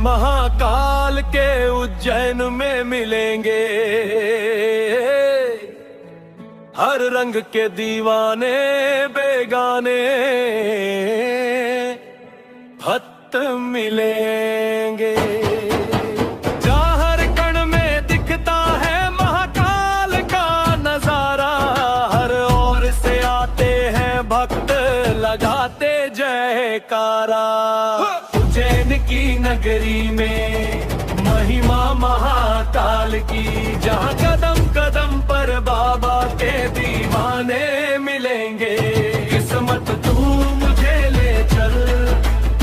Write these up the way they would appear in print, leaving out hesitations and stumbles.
महाकाल के उज्जैन में मिलेंगे, हर रंग के दीवाने बेगाने भक्त मिलेंगे। जहाँ हर कण में दिखता है महाकाल का नजारा, हर ओर से आते हैं भक्त लगाते जयकारा। उज्जैन की नगरी में महिमा महाकाल की, जहाँ कदम कदम पर बाबा के दीवाने मिलेंगे। किस्मत तू मुझे ले चल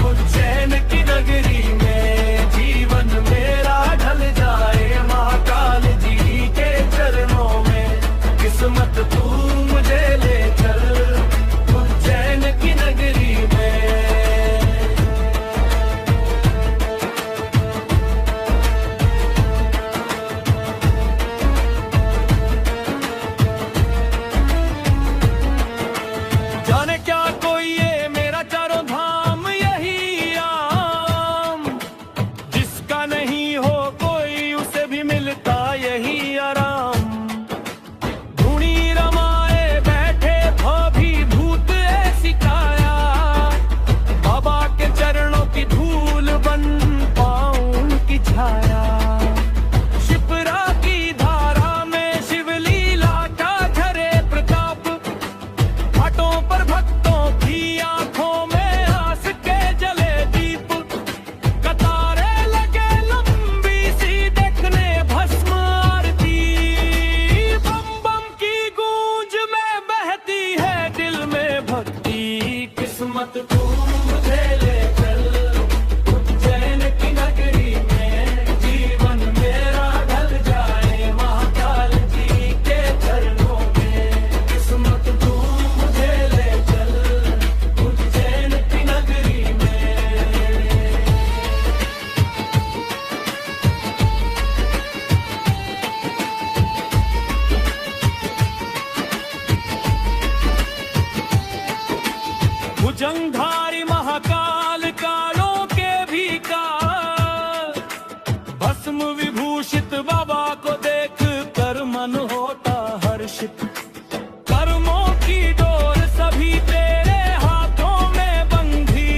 उज्जैन की नगरी में, जीवन मेरा ढल जाए महाकाल जी के चरणों में। किस्मत तू मुझे ले चल उज्जैन की नगरी में। भुजंगधारी महाकाल कालों के भी काल, भस्म विभूषित बाबा को देख कर मन होता हर्षित। कर्मों की डोर सभी तेरे हाथों में बंधी,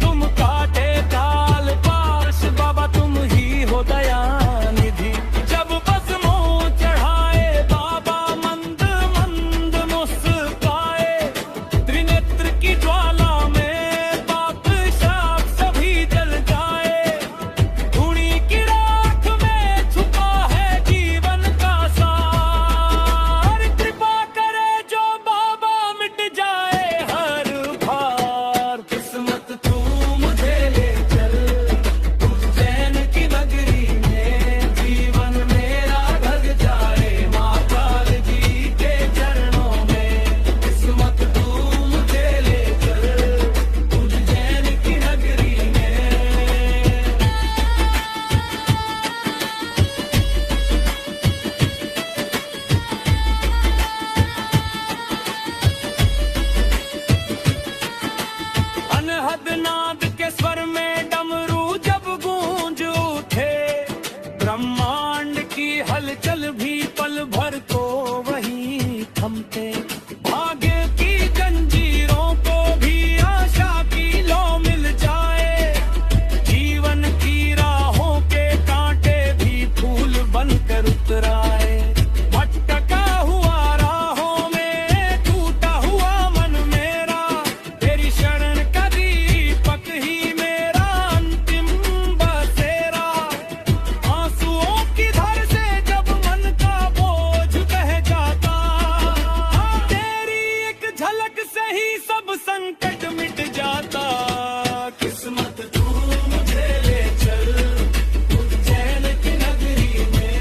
तुम काटे काल पाश बाबा तुम ही हो दयानिधि। जब भस्मों चढ़ाए बाबा मंद मंद मुस्काए, त्रिनेत्र की ज्वाला में पाप शाप सभी जल जाए। धूणी की राख में छुपा है जीवन का सार, कृपा करे जो बाबा मिट जाए हर भार। किस्मत तू मुझे ले चल उज्जैन की नगरी में, जीवन मेरा ढल जाए महाकाल जी के चरणों में। किस्मत तू मुझे ले चल उज्जैन की नगरी में। अनहद नाद के स्वर में डमरू जब गूंज उठे, ब्रह्मांड की हलचल भी पल भर को वही थमते। भाग्य की जंजीरों को भी आशा की लो मिल जाए, जीवन की राहों के कांटे भी फूल बनकर उतराए। भटका हुआ राहों में टूटा हुआ मन मेरा, तेरी शरण का दीपक ही मेरा अंतिम बसेरा। आंसुओं की धार से जब मन का बोझ बह जाता, तेरी एक झलक से ही सब संकट मिट जाता। किस्मत तू मुझे ले चल उज्जैन की नगरी में,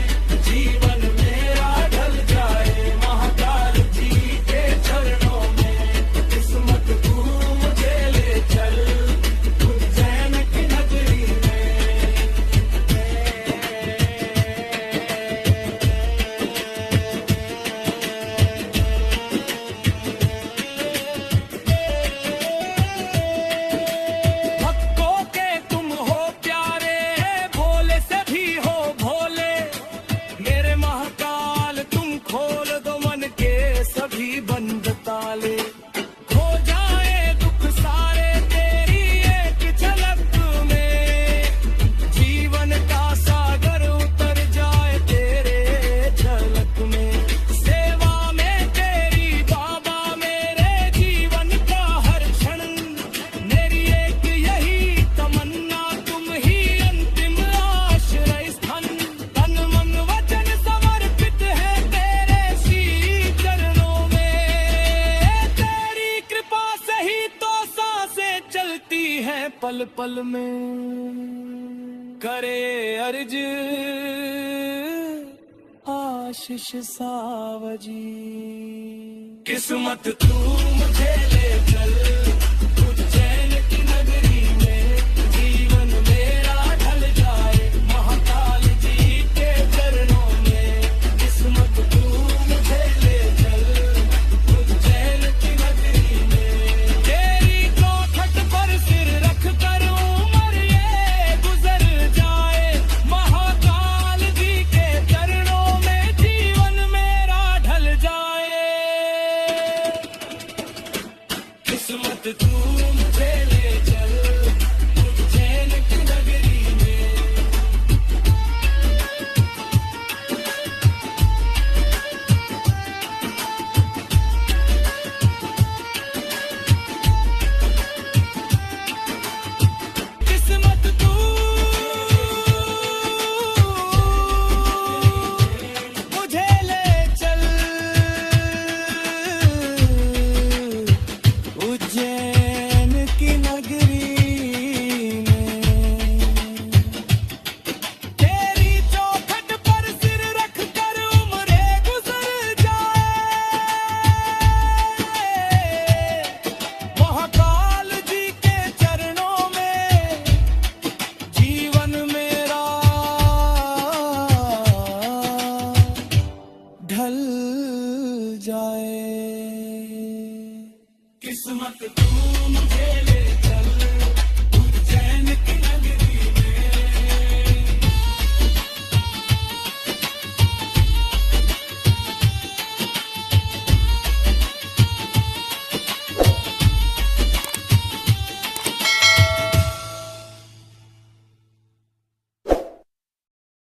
जीवन मेरा ढल जाए महाकाल जी के चरणों में। किस्मत तू मुझे ले चल उज्जैन की नगरी में। हैं पल पल में, करे अर्ज आशीष सावजी। किस्मत तू मुझे ले चल उज्जैन की नगरी में, जीवन मेरा ढल जाए महाकाल जी के चरणों में। किस्मत तू मुझे ले चल उज्जैन की नगरी में, तेरी चौखट पर सिर रख कर उम्र ये गुजर जाए महाकाल जी के चरणों में, जीवन मेरा ढल जाए। किस्मत तू मुझे ले चल उज्जैन की नगरी में। किस्मत तू मुझे ले चल उज्जैन की नगरी में, तेरी चौखट पर सिर रख कर उम्रें गुजर जाए महाकाल जी के चरणों में, जीवन मेरा ढल जाए। किस्मत तू मुझे ले